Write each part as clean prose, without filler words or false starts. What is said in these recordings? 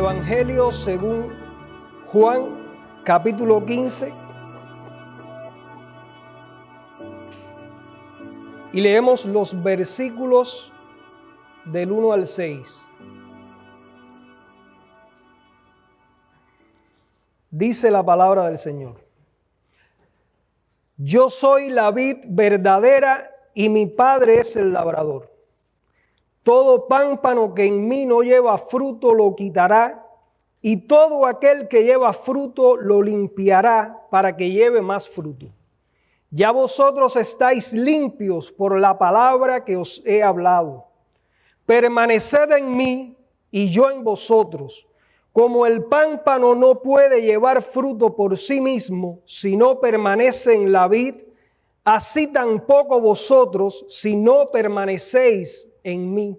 Evangelio según Juan, capítulo 15. Y leemos los versículos del 1 al 6. Dice la palabra del Señor: Yo soy la vid verdadera y mi Padre es el labrador. Todo pámpano que en mí no lleva fruto lo quitará, y todo aquel que lleva fruto lo limpiará para que lleve más fruto. Ya vosotros estáis limpios por la palabra que os he hablado. Permaneced en mí y yo en vosotros. Como el pámpano no puede llevar fruto por sí mismo si no permanece en la vid, así tampoco vosotros si no permanecéis en mí.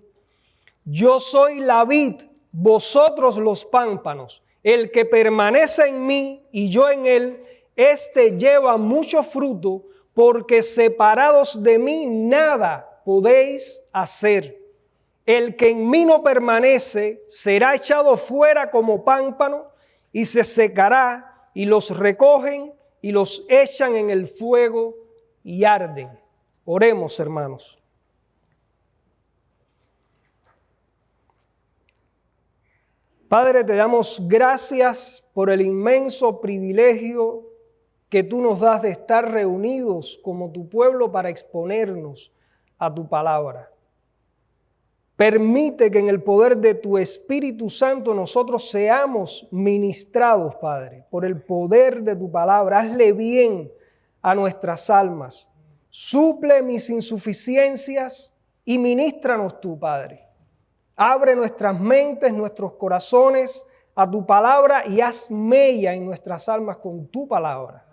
Yo soy la vid, vosotros los pámpanos. El que permanece en mí y yo en él, éste lleva mucho fruto, porque separados de mí nada podéis hacer. El que en mí no permanece será echado fuera como pámpano y se secará, y los recogen y los echan en el fuego y arden. Oremos, hermanos. Padre, te damos gracias por el inmenso privilegio que tú nos das de estar reunidos como tu pueblo para exponernos a tu palabra. Permite que en el poder de tu Espíritu Santo nosotros seamos ministrados, Padre, por el poder de tu palabra. Hazle bien a nuestras almas. Suple mis insuficiencias y ministranos tú, Padre. Abre nuestras mentes, nuestros corazones a tu palabra y haz mella en nuestras almas con tu palabra.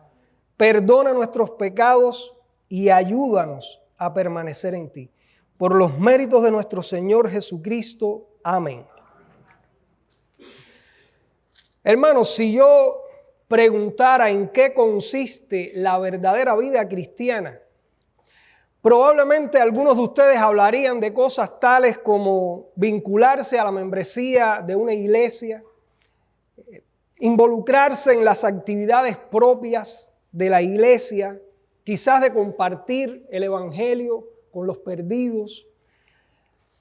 Perdona nuestros pecados y ayúdanos a permanecer en ti. Por los méritos de nuestro Señor Jesucristo. Amén. Hermanos, si yo preguntara en qué consiste la verdadera vida cristiana, probablemente algunos de ustedes hablarían de cosas tales como vincularse a la membresía de una iglesia, involucrarse en las actividades propias de la iglesia, quizás de compartir el evangelio con los perdidos.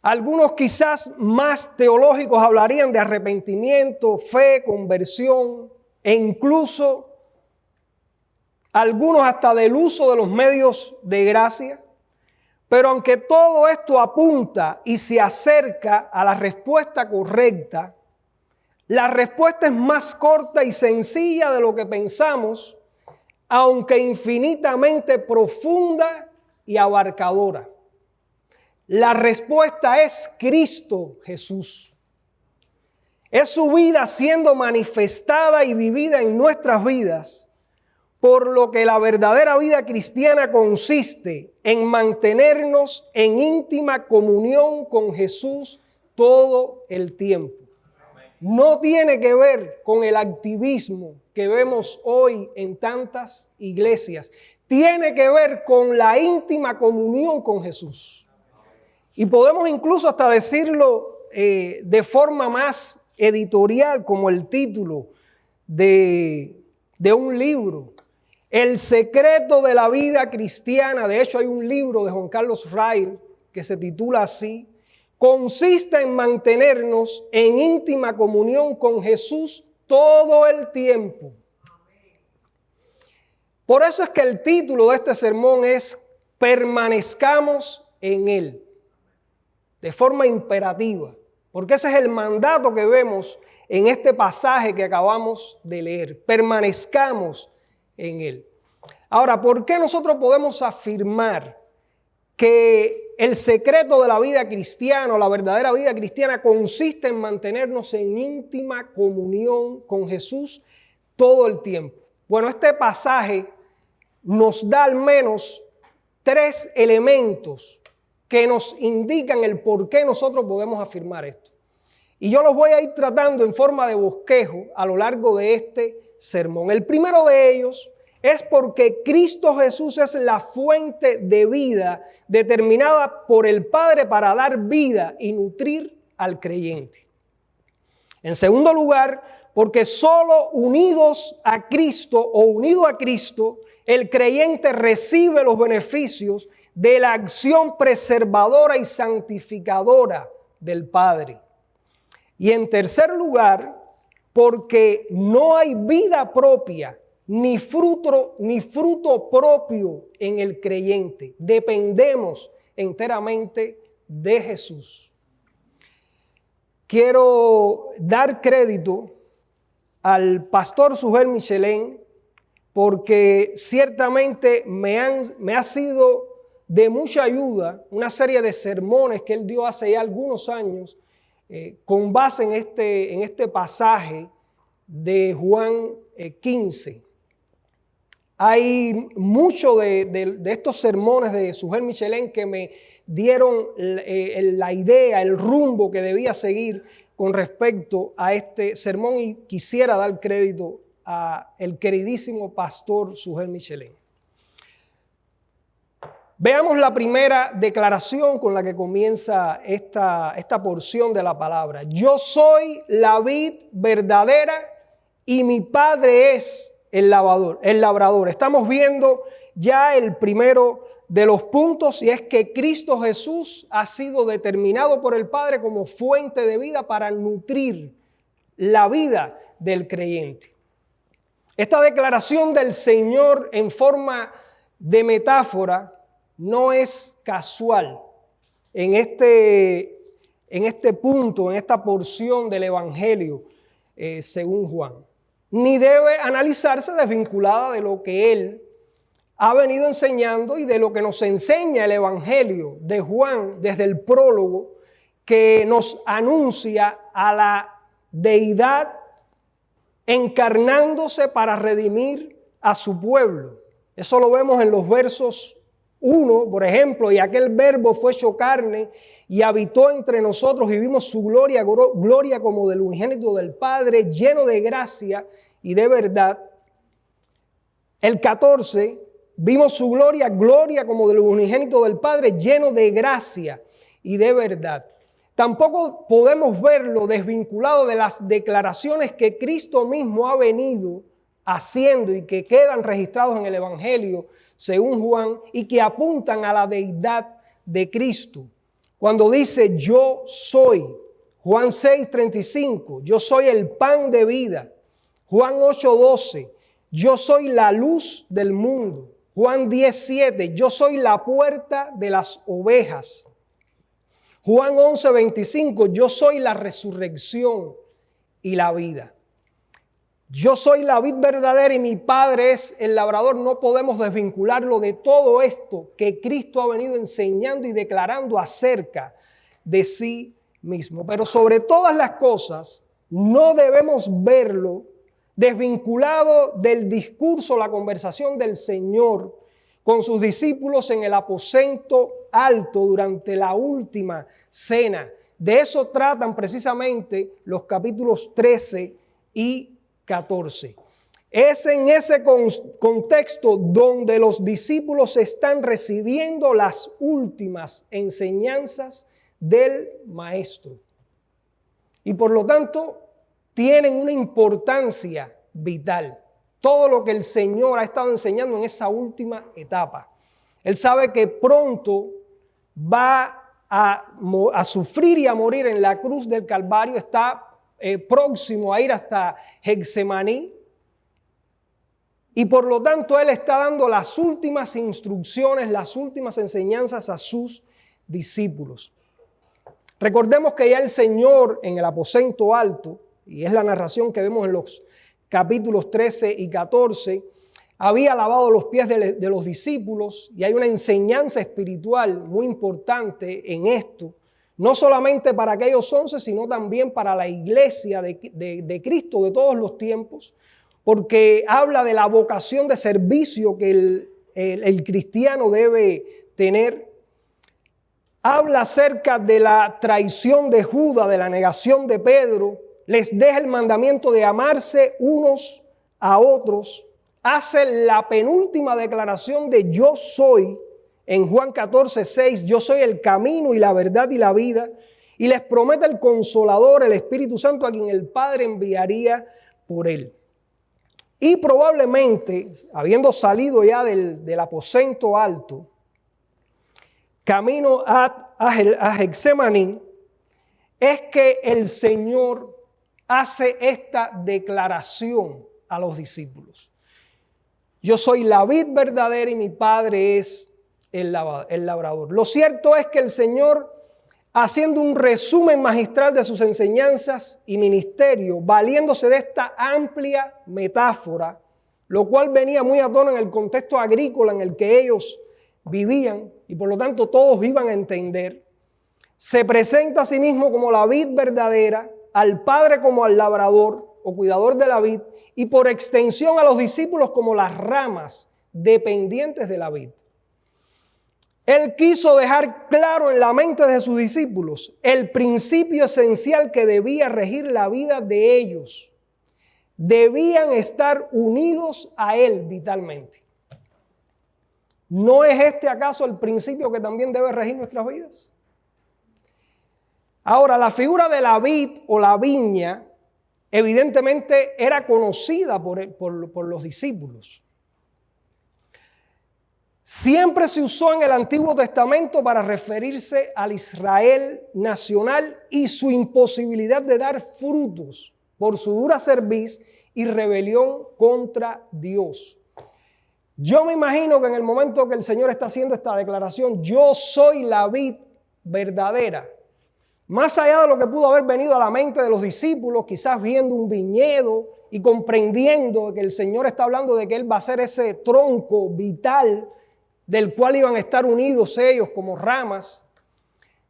Algunos quizás más teológicos hablarían de arrepentimiento, fe, conversión e incluso algunos hasta del uso de los medios de gracia. Pero aunque todo esto apunta y se acerca a la respuesta correcta, la respuesta es más corta y sencilla de lo que pensamos, aunque infinitamente profunda y abarcadora. La respuesta es Cristo Jesús. Es su vida siendo manifestada y vivida en nuestras vidas, por lo que la verdadera vida cristiana consiste en mantenernos en íntima comunión con Jesús todo el tiempo. No tiene que ver con el activismo que vemos hoy en tantas iglesias. Tiene que ver con la íntima comunión con Jesús. Y podemos incluso hasta decirlo de forma más editorial, como el título de un libro. El secreto de la vida cristiana. De hecho, hay un libro de Juan Carlos Rail que se titula así: consiste en mantenernos en íntima comunión con Jesús todo el tiempo. Por eso es que el título de este sermón es Permanezcamos en Él, de forma imperativa, porque ese es el mandato que vemos en este pasaje que acabamos de leer. Permanezcamos en Él. Ahora, ¿por qué nosotros podemos afirmar que el secreto de la vida cristiana o la verdadera vida cristiana consiste en mantenernos en íntima comunión con Jesús todo el tiempo? Bueno, este pasaje nos da al menos 3 elementos que nos indican el por qué nosotros podemos afirmar esto. Y yo los voy a ir tratando en forma de bosquejo a lo largo de este sermón. El primero de ellos es porque Cristo Jesús es la fuente de vida determinada por el Padre para dar vida y nutrir al creyente. En segundo lugar, porque solo unidos a Cristo o unido a Cristo, el creyente recibe los beneficios de la acción preservadora y santificadora del Padre. Y en tercer lugar, porque no hay vida propia ni fruto propio en el creyente. Dependemos enteramente de Jesús. Quiero dar crédito al pastor Sujel Michelén porque ciertamente me ha sido de mucha ayuda una serie de sermones que él dio hace ya algunos años con base en este pasaje de Juan 15. Hay muchos de estos sermones de Sujel Michelén que me dieron la idea, el rumbo que debía seguir con respecto a este sermón, y quisiera dar crédito al queridísimo pastor Sujel Michelén. Veamos la primera declaración con la que comienza esta porción de la palabra. Yo soy la vid verdadera y mi Padre es el labrador. Estamos viendo ya el primero de los puntos, y es que Cristo Jesús ha sido determinado por el Padre como fuente de vida para nutrir la vida del creyente. Esta declaración del Señor en forma de metáfora no es casual en este punto, en esta porción del Evangelio según Juan, ni debe analizarse desvinculada de lo que Él ha venido enseñando y de lo que nos enseña el Evangelio de Juan desde el prólogo, que nos anuncia a la deidad encarnándose para redimir a su pueblo. Eso lo vemos en los versos 1, por ejemplo, y aquel verbo fue hecho carne y habitó entre nosotros y vimos su gloria como del unigénito del Padre, lleno de gracia y de verdad. El 14, vimos su gloria como del unigénito del Padre, lleno de gracia y de verdad. Tampoco podemos verlo desvinculado de las declaraciones que Cristo mismo ha venido haciendo y que quedan registrados en el Evangelio según Juan y que apuntan a la deidad de Cristo. Cuando dice yo soy, Juan 6:35, yo soy el pan de vida. Juan 8:12, yo soy la luz del mundo. Juan 10:7, yo soy la puerta de las ovejas. Juan 11:25, yo soy la resurrección y la vida. Yo soy la vid verdadera y mi Padre es el labrador. No podemos desvincularlo de todo esto que Cristo ha venido enseñando y declarando acerca de sí mismo. Pero sobre todas las cosas, no debemos verlo desvinculado del discurso, la conversación del Señor con sus discípulos en el aposento alto durante la última cena. De eso tratan precisamente los capítulos 13 y 14. Es en ese contexto donde los discípulos están recibiendo las últimas enseñanzas del Maestro. Y por lo tanto, tienen una importancia vital. Todo lo que el Señor ha estado enseñando en esa última etapa. Él sabe que pronto va a sufrir y a morir en la cruz del Calvario. Está próximo a ir hasta Getsemaní. Y por lo tanto, Él está dando las últimas instrucciones, las últimas enseñanzas a sus discípulos. Recordemos que ya el Señor en el aposento alto, y es la narración que vemos en los capítulos 13 y 14, había lavado los pies de los discípulos, y hay una enseñanza espiritual muy importante en esto, no solamente para aquellos 11, sino también para la iglesia de Cristo de todos los tiempos, porque habla de la vocación de servicio que el cristiano debe tener. Habla acerca de la traición de Judas, de la negación de Pedro. Les deja el mandamiento de amarse unos a otros. Hace la penúltima declaración de yo soy en Juan 14:6. Yo soy el camino y la verdad y la vida. y les promete el Consolador, el Espíritu Santo, a quien el Padre enviaría por él. Y probablemente, habiendo salido ya del aposento alto, camino a Getsemaní, es que el Señor hace esta declaración a los discípulos. Yo soy la vid verdadera y mi Padre es el labrador. Lo cierto es que el Señor, haciendo un resumen magistral de sus enseñanzas y ministerio, valiéndose de esta amplia metáfora, lo cual venía muy a tono en el contexto agrícola en el que ellos vivían y por lo tanto todos iban a entender, se presenta a sí mismo como la vid verdadera, al Padre como al labrador o cuidador de la vid y por extensión a los discípulos como las ramas dependientes de la vid. Él quiso dejar claro en la mente de sus discípulos el principio esencial que debía regir la vida de ellos. Debían estar unidos a Él vitalmente. ¿No es este acaso el principio que también debe regir nuestras vidas? Ahora, la figura de la vid o la viña evidentemente era conocida por los discípulos. Siempre se usó en el Antiguo Testamento para referirse al Israel nacional y su imposibilidad de dar frutos por su dura cerviz y rebelión contra Dios. Yo me imagino que en el momento que el Señor está haciendo esta declaración, yo soy la vid verdadera, más allá de lo que pudo haber venido a la mente de los discípulos, quizás viendo un viñedo y comprendiendo que el Señor está hablando de que Él va a ser ese tronco vital del cual iban a estar unidos ellos como ramas.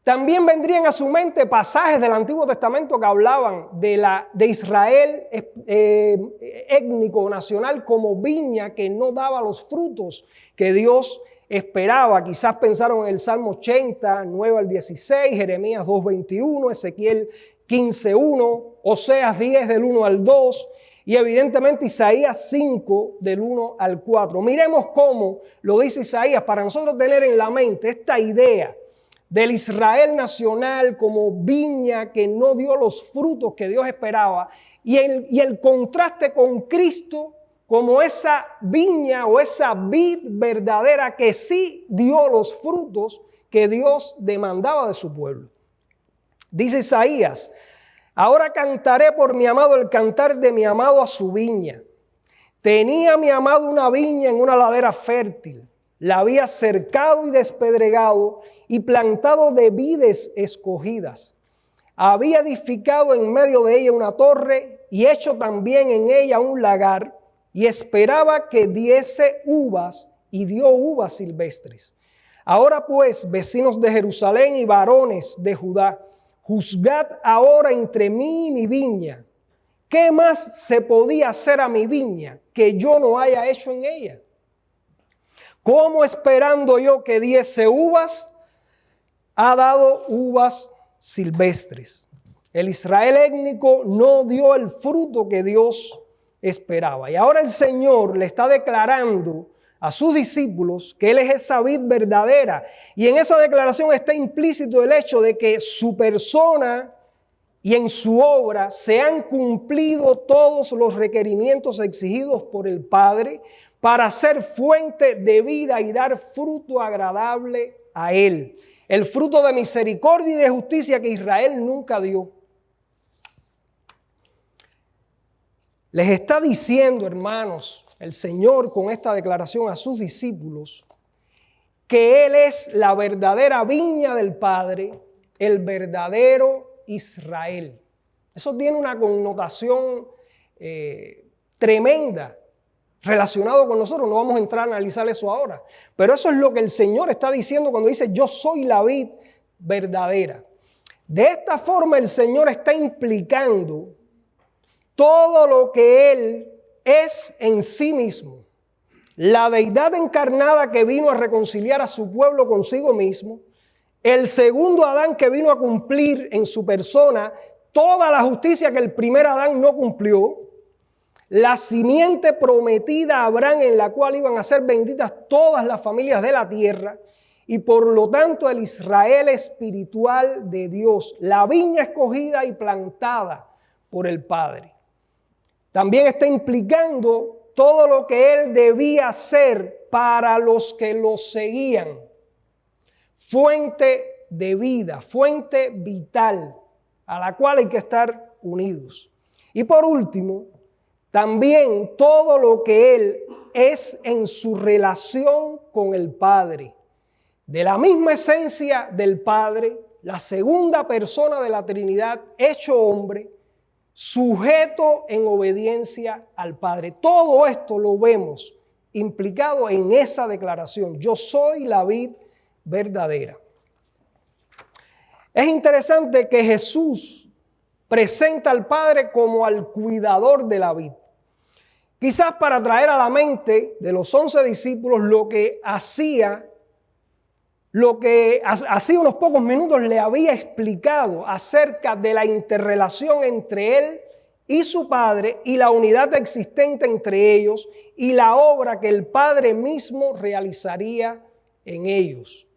También vendrían a su mente pasajes del Antiguo Testamento que hablaban de Israel étnico, nacional, como viña que no daba los frutos que Dios esperaba. Quizás pensaron en el Salmo 80, 9 al 16, Jeremías 2:21, Ezequiel 15:1, Oseas 10 del 1 al 2 y evidentemente Isaías 5 del 1 al 4. Miremos cómo lo dice Isaías para nosotros tener en la mente esta idea del Israel nacional como viña que no dio los frutos que Dios esperaba y el contraste con Cristo como esa viña o esa vid verdadera que sí dio los frutos que Dios demandaba de su pueblo. Dice Isaías: ahora cantaré por mi amado el cantar de mi amado a su viña. Tenía mi amado una viña en una ladera fértil. La había cercado y despedregado y plantado de vides escogidas. Había edificado en medio de ella una torre y hecho también en ella un lagar y esperaba que diese uvas y dio uvas silvestres. Ahora pues, vecinos de Jerusalén y varones de Judá, juzgad ahora entre mí y mi viña. ¿Qué más se podía hacer a mi viña que yo no haya hecho en ella? ¿Cómo esperando yo que diese uvas, ha dado uvas silvestres? El Israel étnico no dio el fruto que Dios esperaba. Y ahora el Señor le está declarando a sus discípulos que Él es esa vid verdadera. Y en esa declaración está implícito el hecho de que su persona y en su obra se han cumplido todos los requerimientos exigidos por el Padre para ser fuente de vida y dar fruto agradable a Él. El fruto de misericordia y de justicia que Israel nunca dio. Les está diciendo, hermanos, el Señor con esta declaración a sus discípulos, que Él es la verdadera viña del Padre, el verdadero Israel. Eso tiene una connotación tremenda relacionado con nosotros. No vamos a entrar a analizar eso ahora. Pero eso es lo que el Señor está diciendo cuando dice: yo soy la vid verdadera. De esta forma el Señor está implicando todo lo que Él es en sí mismo. La deidad encarnada que vino a reconciliar a su pueblo consigo mismo. El segundo Adán que vino a cumplir en su persona toda la justicia que el primer Adán no cumplió. La simiente prometida a Abraham en la cual iban a ser benditas todas las familias de la tierra. y por lo tanto el Israel espiritual de Dios, la viña escogida y plantada por el Padre. También está implicando todo lo que Él debía hacer para los que lo seguían. Fuente de vida, fuente vital, a la cual hay que estar unidos. Y por último, también todo lo que Él es en su relación con el Padre. De la misma esencia del Padre, la segunda persona de la Trinidad, hecho hombre, sujeto en obediencia al Padre. Todo esto lo vemos implicado en esa declaración. Yo soy la vid verdadera. Es interesante que Jesús presenta al Padre como al cuidador de la vid. Quizás para traer a la mente de los 11 discípulos lo que hacía unos pocos minutos le había explicado acerca de la interrelación entre él y su Padre y la unidad existente entre ellos y la obra que el Padre mismo realizaría en ellos.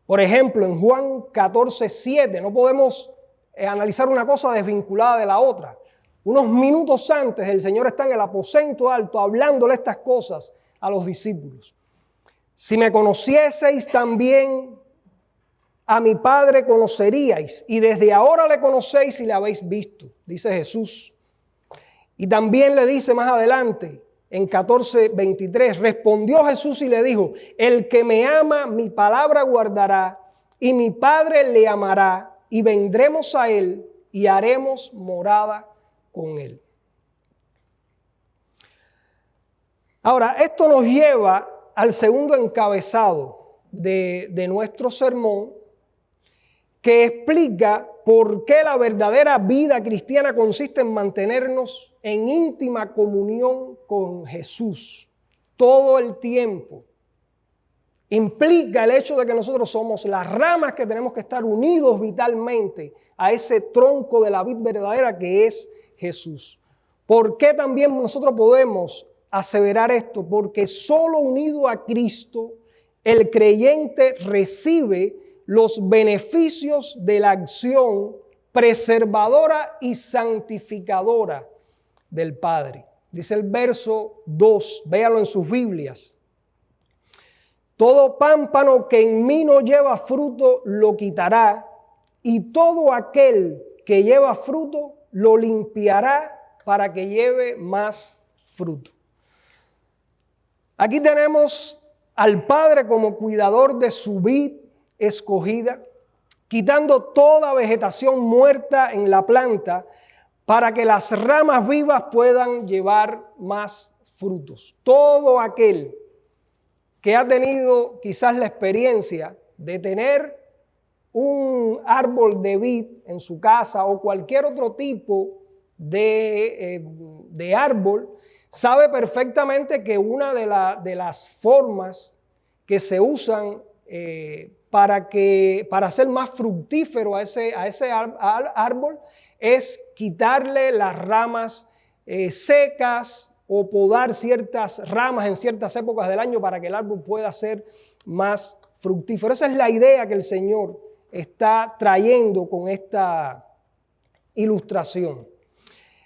Por ejemplo, en Juan 14:7, no podemos analizar una cosa desvinculada de la otra. Unos minutos antes, el Señor está en el aposento alto hablándole estas cosas a los discípulos. Si me conocieseis también a mi Padre conoceríais, y desde ahora le conocéis y le habéis visto, dice Jesús. Y también le dice más adelante, en 14:23, respondió Jesús y le dijo, el que me ama, mi palabra guardará, y mi Padre le amará, y vendremos a él y haremos morada con él. Ahora, esto nos lleva al segundo encabezado de nuestro sermón, que explica por qué la verdadera vida cristiana consiste en mantenernos en íntima comunión con Jesús todo el tiempo. Implica el hecho de que nosotros somos las ramas que tenemos que estar unidos vitalmente a ese tronco de la vid verdadera que es Jesús. ¿Por qué también nosotros podemos aseverar esto? Porque solo unido a Cristo el creyente recibe los beneficios de la acción preservadora y santificadora del Padre. Dice el verso 2, véalo en sus Biblias. Todo pámpano que en mí no lleva fruto lo quitará, y todo aquel que lleva fruto lo limpiará para que lleve más fruto. Aquí tenemos al Padre como cuidador de su vid escogida, quitando toda vegetación muerta en la planta para que las ramas vivas puedan llevar más frutos. Todo aquel que ha tenido quizás la experiencia de tener un árbol de vid en su casa o cualquier otro tipo de árbol, sabe perfectamente que una de las formas que se usan para hacer más fructífero a ese árbol es quitarle las ramas secas o podar ciertas ramas en ciertas épocas del año para que el árbol pueda ser más fructífero. Esa es la idea que el Señor está trayendo con esta ilustración.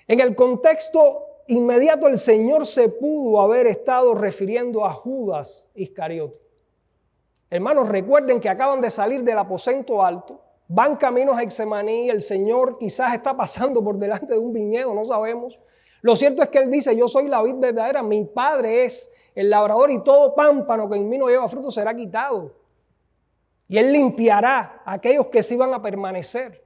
En el contexto inmediato, el Señor se pudo haber estado refiriendo a Judas Iscariote. Hermanos, recuerden que acaban de salir del aposento alto, van caminos a Getsemaní, el Señor quizás está pasando por delante de un viñedo, no sabemos. Lo cierto es que Él dice, yo soy la vid verdadera, mi Padre es el labrador y todo pámpano que en mí no lleva fruto será quitado. Y Él limpiará a aquellos que sí van a permanecer.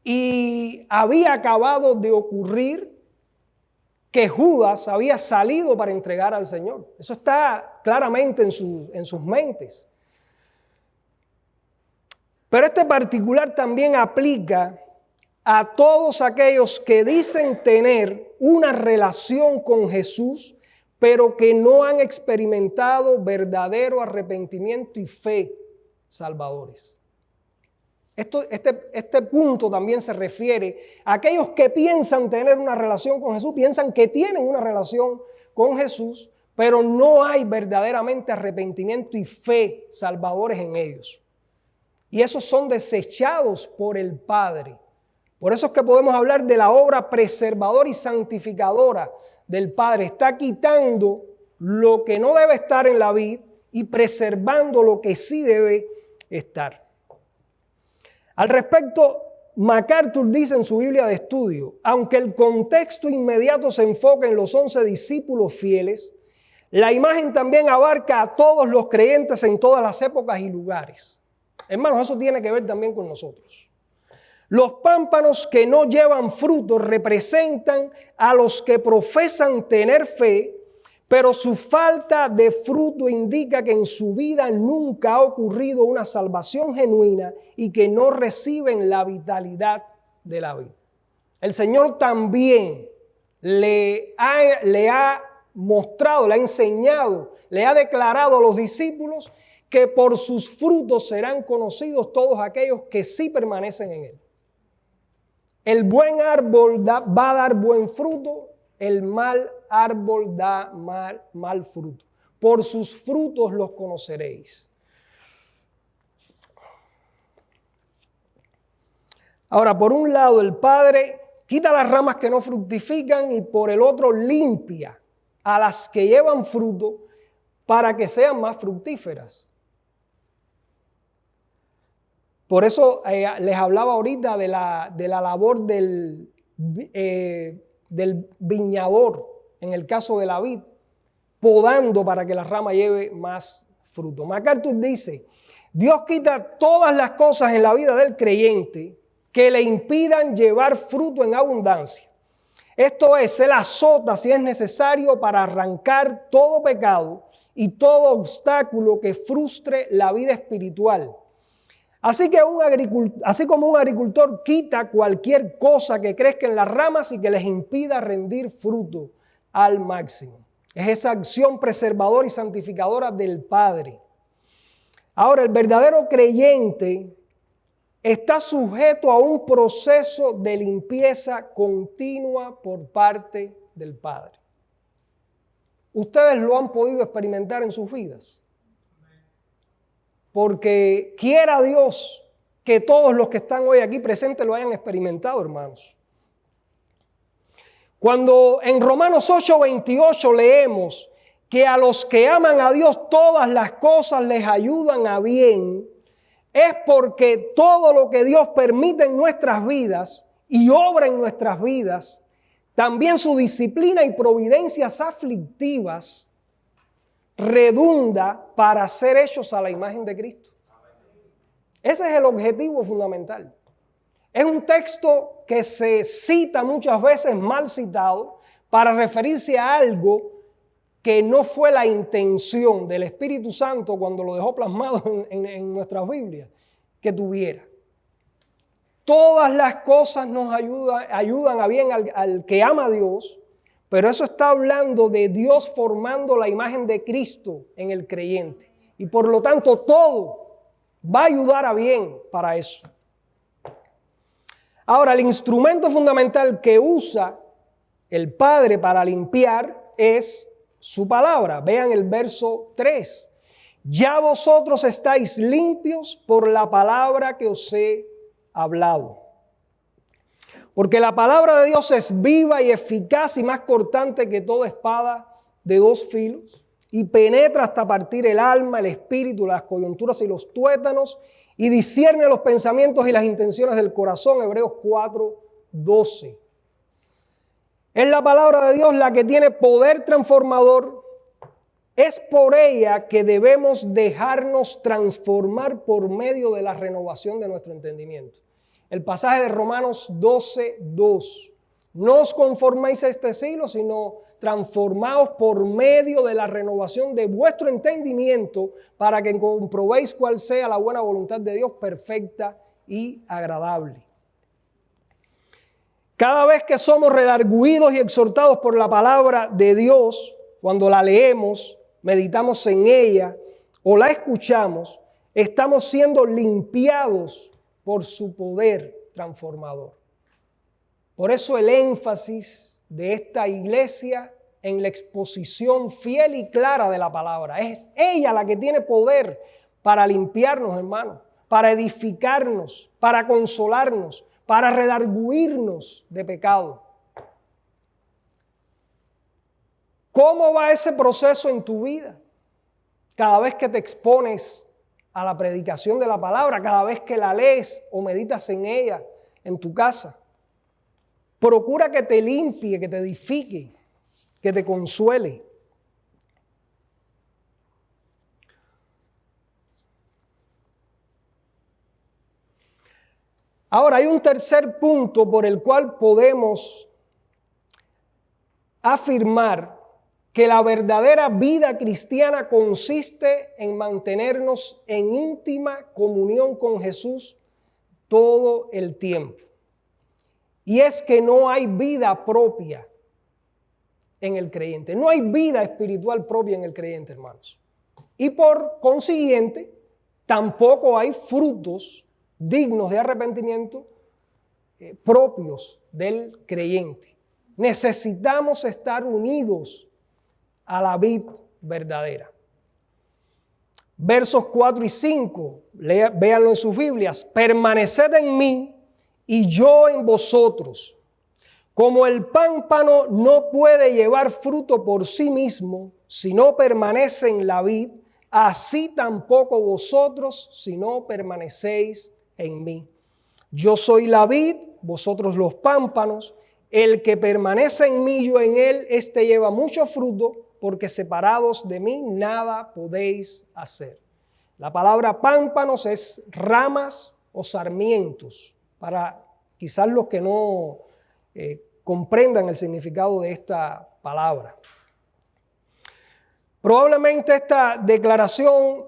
Y había acabado de ocurrir que Judas había salido para entregar al Señor. Eso está claramente en sus mentes. Pero este particular también aplica a todos aquellos que dicen tener una relación con Jesús, pero que no han experimentado verdadero arrepentimiento y fe salvadores. Este punto también se refiere a aquellos que piensan tener una relación con Jesús, piensan que tienen una relación con Jesús, pero no hay verdaderamente arrepentimiento y fe salvadores en ellos. Y esos son desechados por el Padre. Por eso es que podemos hablar de la obra preservadora y santificadora del Padre. Está quitando lo que no debe estar en la vid y preservando lo que sí debe estar. Al respecto, MacArthur dice en su Biblia de estudio, aunque el contexto inmediato se enfoca en los 11 discípulos fieles, la imagen también abarca a todos los creyentes en todas las épocas y lugares. Hermanos, eso tiene que ver también con nosotros. Los pámpanos que no llevan fruto representan a los que profesan tener fe, pero su falta de fruto indica que en su vida nunca ha ocurrido una salvación genuina y que no reciben la vitalidad de la vida. El Señor también le ha mostrado, le ha enseñado, le ha declarado a los discípulos que por sus frutos serán conocidos todos aquellos que sí permanecen en Él. El buen árbol va a dar buen fruto, el mal árbol da mal fruto. Por sus frutos los conoceréis. Ahora, por un lado, el Padre quita las ramas que no fructifican y por el otro limpia a las que llevan fruto para que sean más fructíferas. Por eso les hablaba ahorita de la labor del viñador, en el caso de la vid, podando para que la rama lleve más fruto. MacArthur dice, Dios quita todas las cosas en la vida del creyente que le impidan llevar fruto en abundancia. Esto es, Él azota si es necesario para arrancar todo pecado y todo obstáculo que frustre la vida espiritual. Así como un agricultor quita cualquier cosa que crezca en las ramas y que les impida rendir fruto al máximo. Es esa acción preservadora y santificadora del Padre. Ahora, el verdadero creyente está sujeto a un proceso de limpieza continua por parte del Padre. Ustedes lo han podido experimentar en sus vidas. Porque quiera Dios que todos los que están hoy aquí presentes lo hayan experimentado, hermanos. Cuando en Romanos 8:28 leemos que a los que aman a Dios todas las cosas les ayudan a bien, es porque todo lo que Dios permite en nuestras vidas y obra en nuestras vidas, también su disciplina y providencias aflictivas, redunda para ser hechos a la imagen de Cristo. Ese es el objetivo fundamental. Es un texto que se cita muchas veces mal citado para referirse a algo que no fue la intención del Espíritu Santo cuando lo dejó plasmado en nuestras Biblias, que tuviera. Todas las cosas nos ayudan a bien al que ama a Dios, pero eso está hablando de Dios formando la imagen de Cristo en el creyente. Y por lo tanto todo va a ayudar a bien para eso. Ahora, el instrumento fundamental que usa el Padre para limpiar es su palabra. Vean el verso 3. Ya vosotros estáis limpios por la palabra que os he hablado. Porque la palabra de Dios es viva y eficaz y más cortante que toda espada de dos filos y penetra hasta partir el alma, el espíritu, las coyunturas y los tuétanos y discierne los pensamientos y las intenciones del corazón. Hebreos 4:12. Es la palabra de Dios la que tiene poder transformador. Es por ella que debemos dejarnos transformar por medio de la renovación de nuestro entendimiento. El pasaje de Romanos 12:2. No os conforméis a este siglo, sino transformaos por medio de la renovación de vuestro entendimiento para que comprobéis cuál sea la buena voluntad de Dios, perfecta y agradable. Cada vez que somos redarguidos y exhortados por la palabra de Dios, cuando la leemos, meditamos en ella o la escuchamos, estamos siendo limpiados por su poder transformador. Por eso el énfasis de esta iglesia en la exposición fiel y clara de la palabra. Es ella la que tiene poder para limpiarnos, hermanos, para edificarnos, para consolarnos, para redarguirnos de pecado. ¿Cómo va ese proceso en tu vida? Cada vez que te expones a la predicación de la palabra, cada vez que la lees o meditas en ella en tu casa, procura que te limpie, que te edifique, que te consuele. Ahora, hay un tercer punto por el cual podemos afirmar que la verdadera vida cristiana consiste en mantenernos en íntima comunión con Jesús todo el tiempo. Y es que no hay vida propia en el creyente. No hay vida espiritual propia en el creyente, hermanos. Y por consiguiente, tampoco hay frutos dignos de arrepentimiento propios del creyente. Necesitamos estar unidos a la vid verdadera. Versos 4 y 5, véanlo en sus Biblias. Permaneced en mí y yo en vosotros. Como el pámpano no puede llevar fruto por sí mismo si no permanece en la vid, así tampoco vosotros si no permanecéis en mí. Yo soy la vid, vosotros los pámpanos. El que permanece en mí, yo en él, éste lleva mucho fruto, porque separados de mí nada podéis hacer. La palabra pámpanos es ramas o sarmientos, para quizás los que no comprendan el significado de esta palabra. Probablemente esta declaración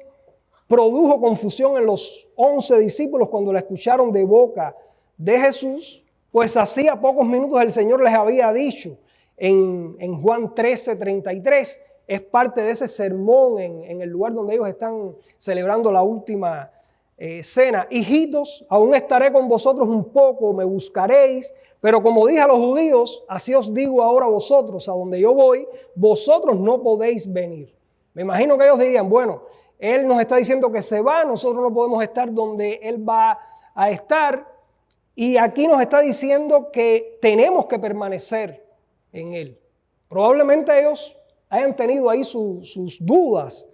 produjo confusión en los 11 discípulos cuando la escucharon de boca de Jesús, pues hacía pocos minutos el Señor les había dicho en Juan 13:33, es parte de ese sermón en el lugar donde ellos están celebrando la última cena. Hijitos, aún estaré con vosotros un poco, me buscaréis, pero como dije a los judíos, así os digo ahora a vosotros, a donde yo voy, vosotros no podéis venir. Me imagino que ellos dirían, bueno, Él nos está diciendo que se va, nosotros no podemos estar donde Él va a estar, y aquí nos está diciendo que tenemos que permanecer en Él. Probablemente ellos hayan tenido ahí sus dudas.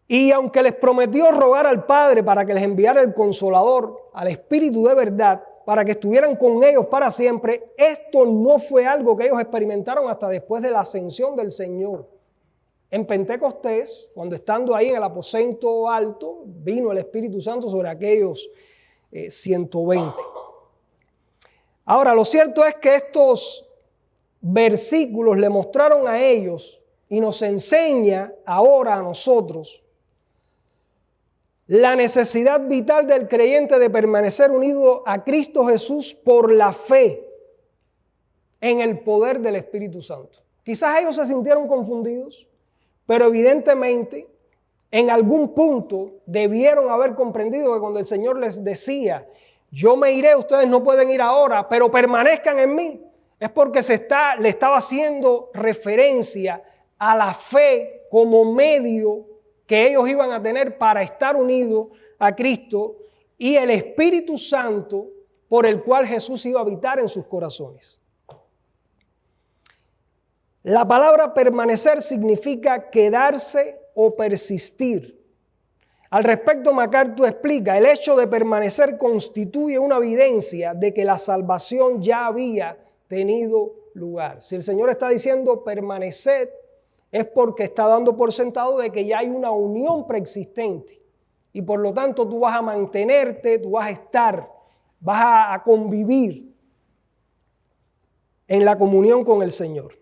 Y aunque les prometió rogar al Padre para que les enviara el Consolador, al Espíritu de verdad, para que estuvieran con ellos para siempre, esto no fue algo que ellos experimentaron hasta después de la ascensión del Señor. En Pentecostés, cuando estando ahí en el aposento alto, vino el Espíritu Santo sobre aquellos 120. Ahora, lo cierto es que estos versículos le mostraron a ellos y nos enseña ahora a nosotros la necesidad vital del creyente de permanecer unido a Cristo Jesús por la fe en el poder del Espíritu Santo. Quizás ellos se sintieron confundidos, pero evidentemente en algún punto debieron haber comprendido que cuando el Señor les decía, yo me iré, ustedes no pueden ir ahora, pero permanezcan en mí, es porque le estaba haciendo referencia a la fe como medio que ellos iban a tener para estar unidos a Cristo y el Espíritu Santo por el cual Jesús iba a habitar en sus corazones. La palabra permanecer significa quedarse o persistir. Al respecto, MacArthur explica, el hecho de permanecer constituye una evidencia de que la salvación ya había tenido lugar. Si el Señor está diciendo permaneced, es porque está dando por sentado de que ya hay una unión preexistente. Y por lo tanto tú vas a mantenerte, tú vas a estar, vas a convivir en la comunión con el Señor.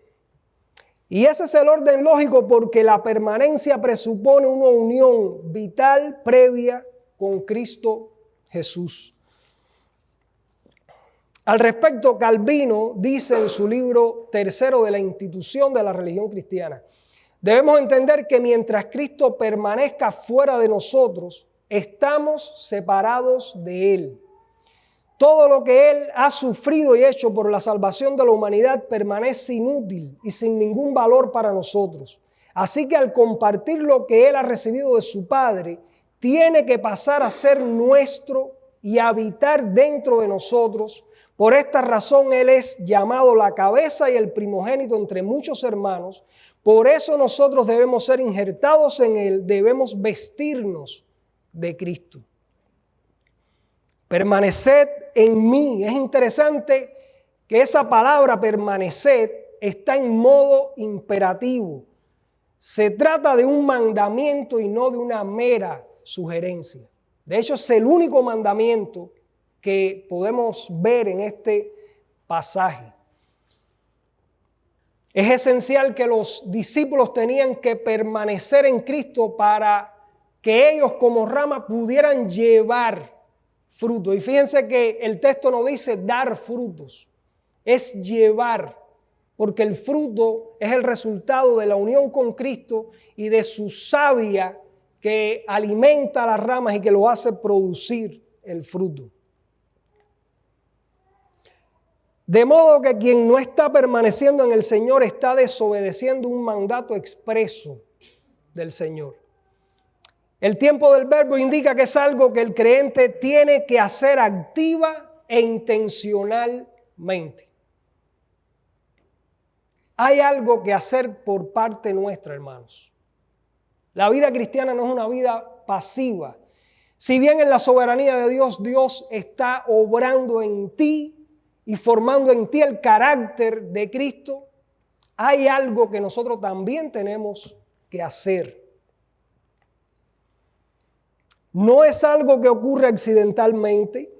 Y ese es el orden lógico porque la permanencia presupone una unión vital previa con Cristo Jesús. Al respecto, Calvino dice en su libro tercero de la institución de la religión cristiana, debemos entender que mientras Cristo permanezca fuera de nosotros, estamos separados de Él. todo lo que Él ha sufrido y hecho por la salvación de la humanidad permanece inútil y sin ningún valor para nosotros. Así que al compartir lo que Él ha recibido de su Padre, tiene que pasar a ser nuestro y habitar dentro de nosotros. Por esta razón Él es llamado la cabeza y el primogénito entre muchos hermanos. Por eso nosotros debemos ser injertados en Él, debemos vestirnos de Cristo. Permaneced en mí. Es interesante que esa palabra permaneced está en modo imperativo. Se trata de un mandamiento y no de una mera sugerencia. De hecho, es el único mandamiento que podemos ver en este pasaje. Es esencial que los discípulos tenían que permanecer en Cristo para que ellos como rama pudieran llevar fruto. Y fíjense que el texto no dice dar frutos, es llevar, porque el fruto es el resultado de la unión con Cristo y de su savia que alimenta a las ramas y que lo hace producir el fruto. De modo que quien no está permaneciendo en el Señor está desobedeciendo un mandato expreso del Señor. El tiempo del verbo indica que es algo que el creyente tiene que hacer activa e intencionalmente. Hay algo que hacer por parte nuestra, hermanos. La vida cristiana no es una vida pasiva. Si bien en la soberanía de Dios, Dios está obrando en ti y formando en ti el carácter de Cristo, hay algo que nosotros también tenemos que hacer. No es algo que ocurre accidentalmente,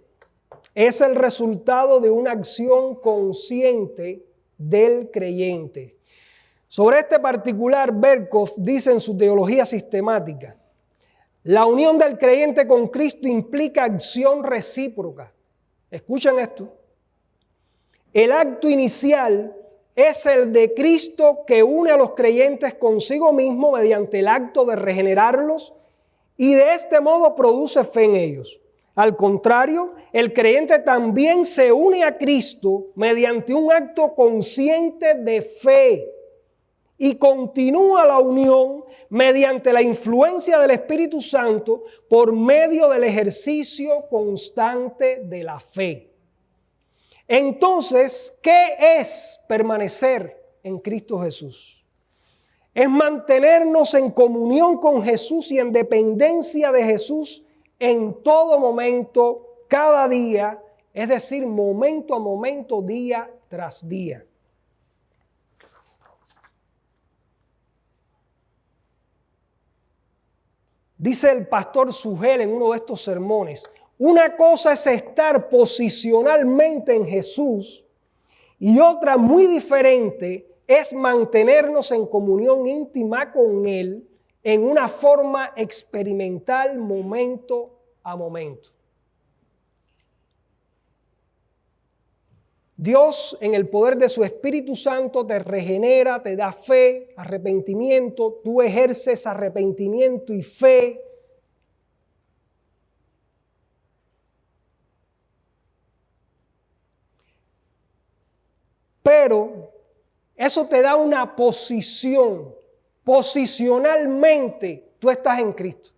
es el resultado de una acción consciente del creyente. Sobre este particular, Berkhoff dice en su teología sistemática: la unión del creyente con Cristo implica acción recíproca. Escuchen esto. El acto inicial es el de Cristo que une a los creyentes consigo mismo mediante el acto de regenerarlos y de este modo produce fe en ellos. Al contrario, el creyente también se une a Cristo mediante un acto consciente de fe y continúa la unión mediante la influencia del Espíritu Santo por medio del ejercicio constante de la fe. Entonces, ¿qué es permanecer en Cristo Jesús? Es mantenernos en comunión con Jesús y en dependencia de Jesús en todo momento, cada día, es decir, momento a momento, día tras día. Dice el pastor Sugel en uno de estos sermones: una cosa es estar posicionalmente en Jesús y otra muy diferente es mantenernos en comunión íntima con Él en una forma experimental, momento a momento. Dios, en el poder de su Espíritu Santo, te regenera, te da fe, arrepentimiento. Tú ejerces arrepentimiento y fe. Pero eso te da una posición. Posicionalmente tú estás en Cristo.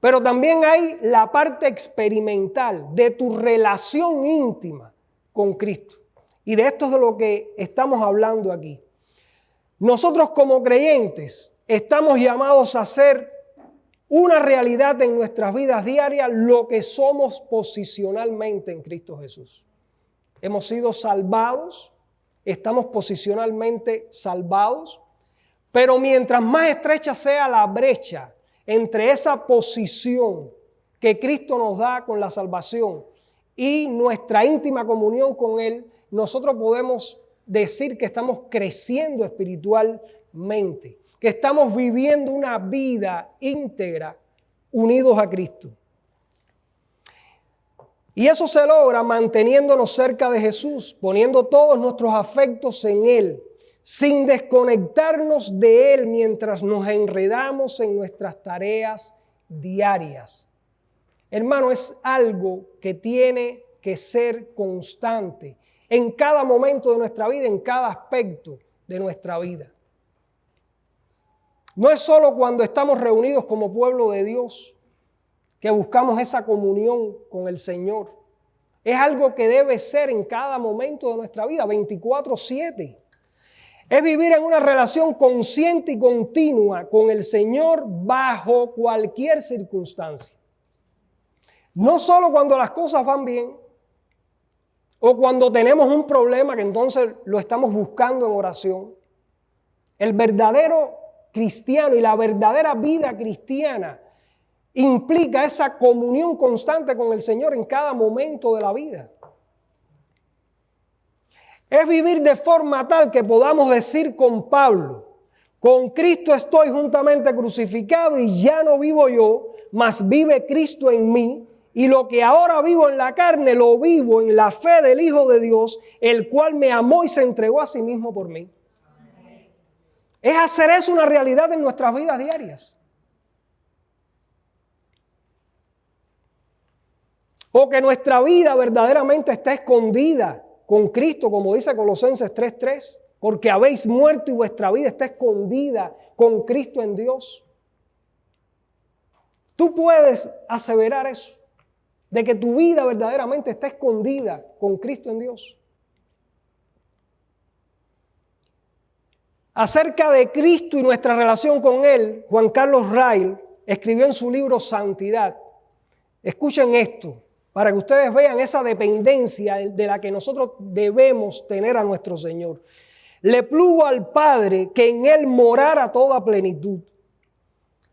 Pero también hay la parte experimental de tu relación íntima con Cristo. Y de esto es de lo que estamos hablando aquí. Nosotros como creyentes estamos llamados a hacer una realidad en nuestras vidas diarias lo que somos posicionalmente en Cristo Jesús. Hemos sido salvados, estamos posicionalmente salvados, pero mientras más estrecha sea la brecha entre esa posición que Cristo nos da con la salvación y nuestra íntima comunión con Él, nosotros podemos decir que estamos creciendo espiritualmente, que estamos viviendo una vida íntegra unidos a Cristo. Y eso se logra manteniéndonos cerca de Jesús, poniendo todos nuestros afectos en Él, sin desconectarnos de Él mientras nos enredamos en nuestras tareas diarias. Hermano, es algo que tiene que ser constante en cada momento de nuestra vida, en cada aspecto de nuestra vida. No es solo cuando estamos reunidos como pueblo de Dios que buscamos esa comunión con el Señor. Es algo que debe ser en cada momento de nuestra vida, 24/7. Es vivir en una relación consciente y continua con el Señor bajo cualquier circunstancia. No solo cuando las cosas van bien o cuando tenemos un problema que entonces lo estamos buscando en oración. El verdadero cristiano y la verdadera vida cristiana implica esa comunión constante con el Señor en cada momento de la vida. Es vivir de forma tal que podamos decir con Pablo: con Cristo estoy juntamente crucificado y ya no vivo yo, mas vive Cristo en mí. Y lo que ahora vivo en la carne, lo vivo en la fe del Hijo de Dios, el cual me amó y se entregó a sí mismo por mí. Es hacer eso una realidad en nuestras vidas diarias. O que nuestra vida verdaderamente está escondida con Cristo, como dice Colosenses 3:3, porque habéis muerto y vuestra vida está escondida con Cristo en Dios. Tú puedes aseverar eso, de que tu vida verdaderamente está escondida con Cristo en Dios. Acerca de Cristo y nuestra relación con Él, Juan Carlos Rail escribió en su libro Santidad. Escuchen esto, para que ustedes vean esa dependencia de la que nosotros debemos tener a nuestro Señor. Le plugo al Padre que en Él morara toda plenitud,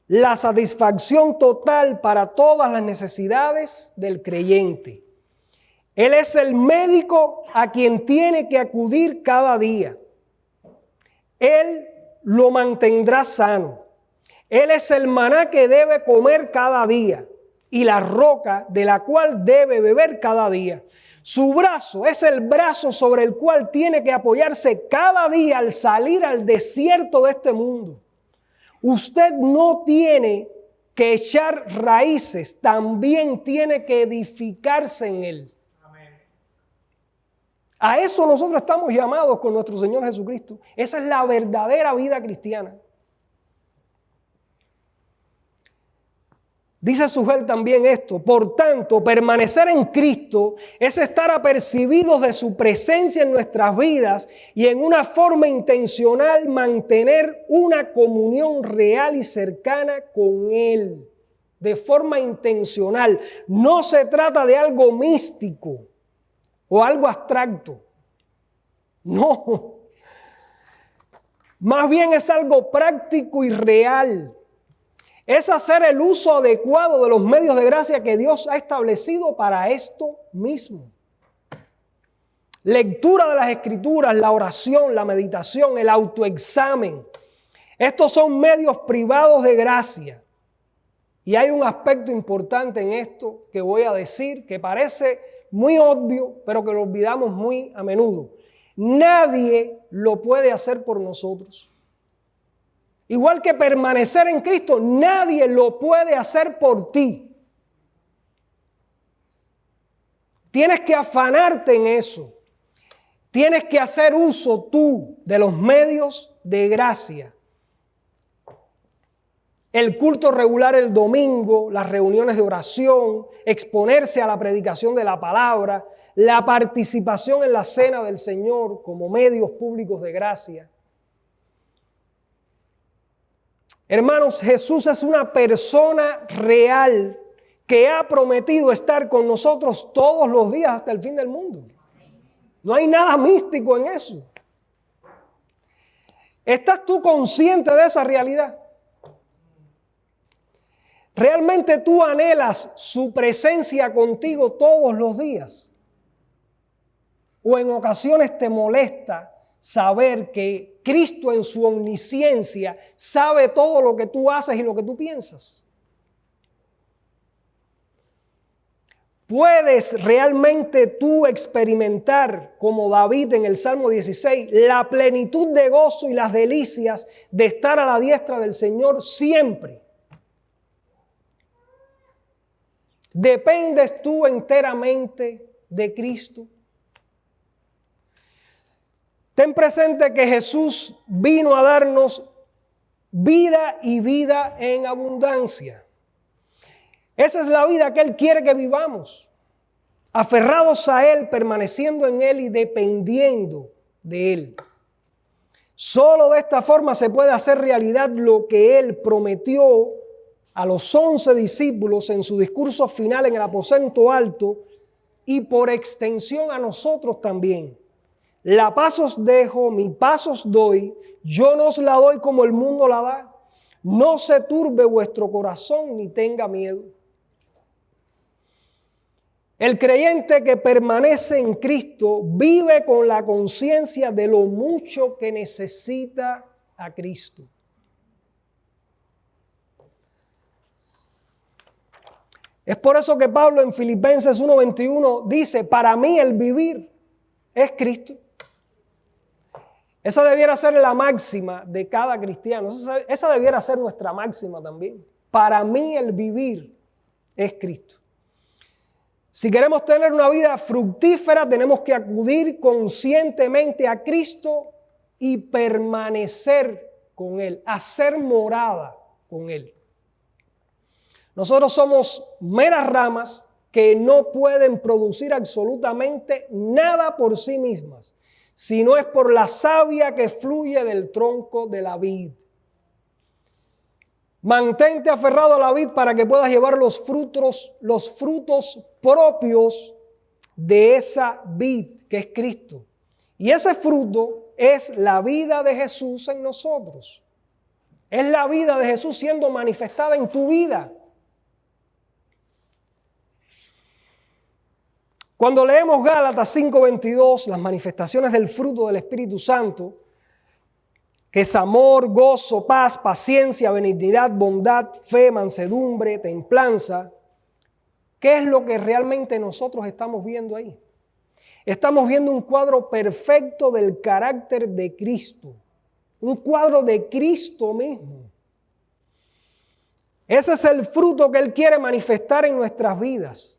la satisfacción total para todas las necesidades del creyente. Él es el médico a quien tiene que acudir cada día. Él lo mantendrá sano. Él es el maná que debe comer cada día y la roca de la cual debe beber cada día. Su brazo es el brazo sobre el cual tiene que apoyarse cada día al salir al desierto de este mundo. Usted no tiene que echar raíces, también tiene que edificarse en Él. Amén. A eso nosotros estamos llamados con nuestro Señor Jesucristo. Esa es la verdadera vida cristiana. Dice Sujel también esto: por tanto, permanecer en Cristo es estar apercibidos de su presencia en nuestras vidas y en una forma intencional mantener una comunión real y cercana con Él. De forma intencional. No se trata de algo místico o algo abstracto. No. Más bien es algo práctico y real. Es hacer el uso adecuado de los medios de gracia que Dios ha establecido para esto mismo. Lectura de las Escrituras, la oración, la meditación, el autoexamen. Estos son medios privados de gracia. Y hay un aspecto importante en esto que voy a decir, que parece muy obvio, pero que lo olvidamos muy a menudo. Nadie lo puede hacer por nosotros. Igual que permanecer en Cristo, nadie lo puede hacer por ti. Tienes que afanarte en eso. Tienes que hacer uso tú de los medios de gracia. El culto regular el domingo, las reuniones de oración, exponerse a la predicación de la palabra, la participación en la cena del Señor como medios públicos de gracia. Hermanos, Jesús es una persona real que ha prometido estar con nosotros todos los días hasta el fin del mundo. No hay nada místico en eso. ¿Estás tú consciente de esa realidad? ¿Realmente tú anhelas su presencia contigo todos los días? ¿O en ocasiones te molesta saber que Cristo en su omnisciencia sabe todo lo que tú haces y lo que tú piensas? ¿Puedes realmente tú experimentar, como David en el Salmo 16, la plenitud de gozo y las delicias de estar a la diestra del Señor siempre? ¿Dependes tú enteramente de Cristo. Ten presente que Jesús vino a darnos vida y vida en abundancia. Esa es la vida que Él quiere que vivamos, aferrados a Él, permaneciendo en Él y dependiendo de Él. Solo de esta forma se puede hacer realidad lo que Él prometió a los 11 discípulos en su discurso final en el aposento alto y por extensión a nosotros también. La paz os dejo, mi paz os doy, yo no os la doy como el mundo la da. No se turbe vuestro corazón ni tenga miedo. El creyente que permanece en Cristo vive con la conciencia de lo mucho que necesita a Cristo. Es por eso que Pablo en Filipenses 1:21 dice, para mí el vivir es Cristo. Esa debiera ser la máxima de cada cristiano. Esa debiera ser nuestra máxima también. Para mí el vivir es Cristo. Si queremos tener una vida fructífera, tenemos que acudir conscientemente a Cristo y permanecer con Él, hacer morada con Él. Nosotros somos meras ramas que no pueden producir absolutamente nada por sí mismas, si no es por la savia que fluye del tronco de la vid. Mantente aferrado a la vid para que puedas llevar los frutos propios de esa vid que es Cristo. Y ese fruto es la vida de Jesús en nosotros. Es la vida de Jesús siendo manifestada en tu vida. Cuando leemos Gálatas 5:22, las manifestaciones del fruto del Espíritu Santo, que es amor, gozo, paz, paciencia, benignidad, bondad, fe, mansedumbre, templanza, ¿qué es lo que realmente nosotros estamos viendo ahí? Estamos viendo un cuadro perfecto del carácter de Cristo, un cuadro de Cristo mismo. Ese es el fruto que Él quiere manifestar en nuestras vidas,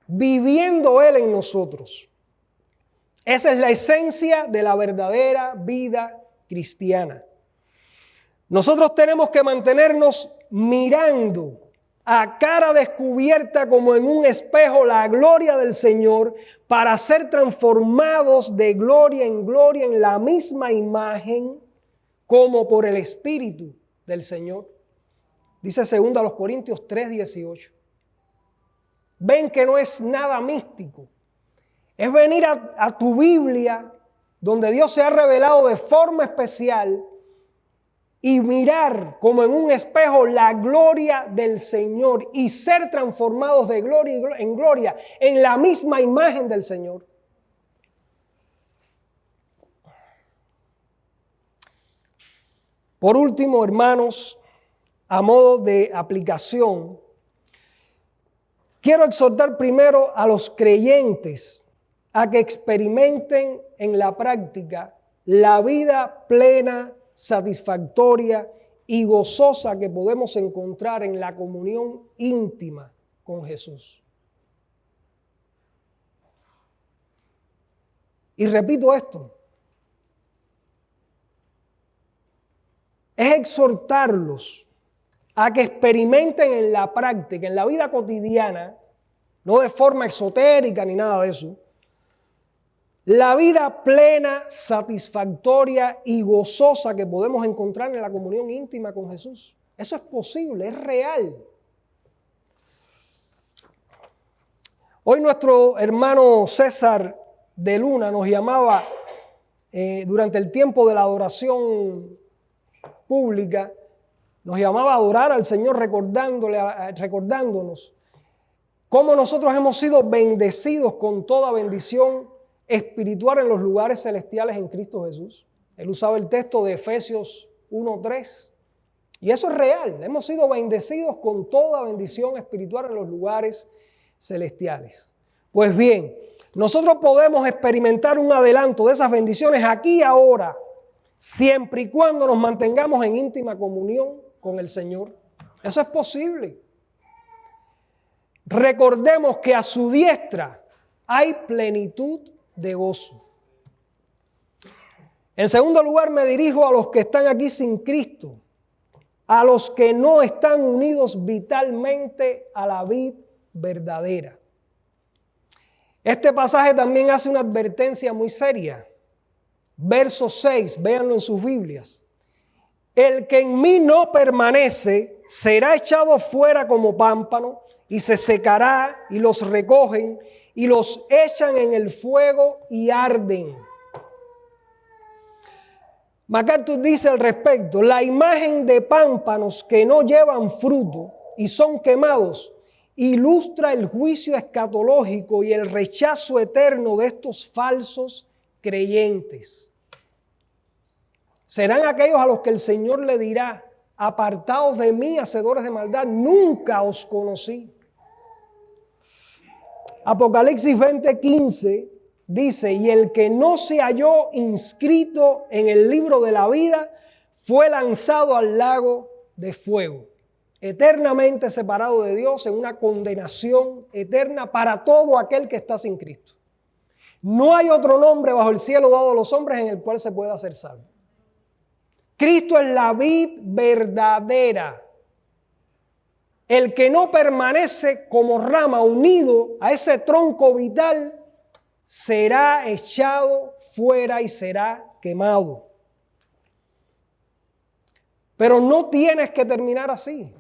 viviendo Él en nosotros. Esa es la esencia de la verdadera vida cristiana. Nosotros tenemos que mantenernos mirando a cara descubierta como en un espejo la gloria del Señor para ser transformados de gloria en la misma imagen como por el Espíritu del Señor. Dice 2 Corintios 3:18. Ven que no es nada místico. Es venir a tu Biblia, donde Dios se ha revelado de forma especial, y mirar como en un espejo la gloria del Señor y ser transformados de gloria en gloria en la misma imagen del Señor. Por último, hermanos, a modo de aplicación, quiero exhortar primero a los creyentes a que experimenten en la práctica la vida plena, satisfactoria y gozosa que podemos encontrar en la comunión íntima con Jesús. Y repito esto, es exhortarlos a que experimenten en la práctica, en la vida cotidiana, no de forma esotérica ni nada de eso, la vida plena, satisfactoria y gozosa que podemos encontrar en la comunión íntima con Jesús. Eso es posible, es real. Hoy nuestro hermano César de Luna nos llamaba durante el tiempo de la adoración pública, nos llamaba a adorar al Señor recordándonos cómo nosotros hemos sido bendecidos con toda bendición espiritual en los lugares celestiales en Cristo Jesús. Él usaba el texto de Efesios 1:3 y eso es real. Hemos sido bendecidos con toda bendición espiritual en los lugares celestiales. Pues bien, nosotros podemos experimentar un adelanto de esas bendiciones aquí y ahora, siempre y cuando nos mantengamos en íntima comunión con el Señor. Eso es posible. Recordemos que a su diestra hay plenitud de gozo. En segundo lugar, me dirijo a los que están aquí sin Cristo, a los que no están unidos vitalmente a la vid verdadera. Este pasaje también hace una advertencia muy seria. Verso 6, véanlo en sus Biblias. El que en mí no permanece será echado fuera como pámpano y se secará, y los recogen y los echan en el fuego y arden. MacArthur dice al respecto: la imagen de pámpanos que no llevan fruto y son quemados ilustra el juicio escatológico y el rechazo eterno de estos falsos creyentes. Serán aquellos a los que el Señor le dirá: apartaos de mí, hacedores de maldad, nunca os conocí. Apocalipsis 20:15 dice: y el que no se halló inscrito en el libro de la vida fue lanzado al lago de fuego, eternamente separado de Dios, en una condenación eterna para todo aquel que está sin Cristo. No hay otro nombre bajo el cielo dado a los hombres en el cual se pueda ser salvo. Cristo es la vid verdadera. El que no permanece como rama unido a ese tronco vital será echado fuera y será quemado. Pero no tienes que terminar así.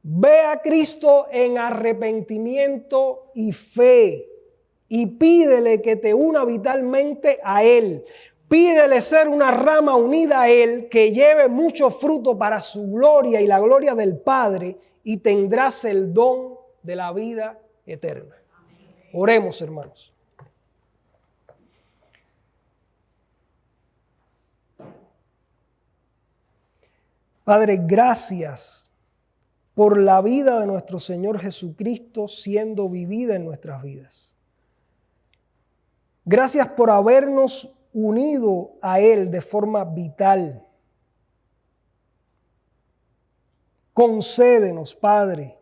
Ve a Cristo en arrepentimiento y fe y pídele que te una vitalmente a Él. Pídele ser una rama unida a Él que lleve mucho fruto para su gloria y la gloria del Padre, y tendrás el don de la vida eterna. Oremos, hermanos. Padre, gracias por la vida de nuestro Señor Jesucristo siendo vivida en nuestras vidas. Gracias por habernos unido a Él de forma vital. Concédenos, Padre,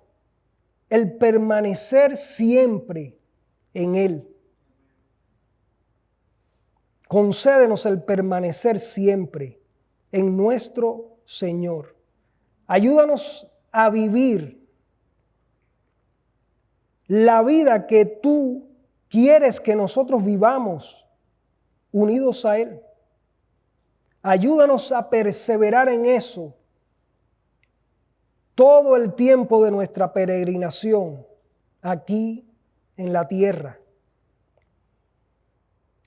el permanecer siempre en Él. Concédenos el permanecer siempre en nuestro Señor. Ayúdanos a vivir la vida que tú quieres que nosotros vivamos unidos a Él. Ayúdanos a perseverar en eso todo el tiempo de nuestra peregrinación aquí en la tierra.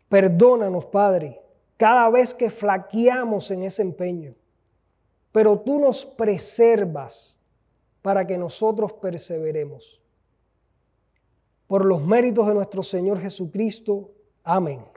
Perdónanos, Padre, cada vez que flaqueamos en ese empeño, pero tú nos preservas para que nosotros perseveremos. Por los méritos de nuestro Señor Jesucristo. Amén.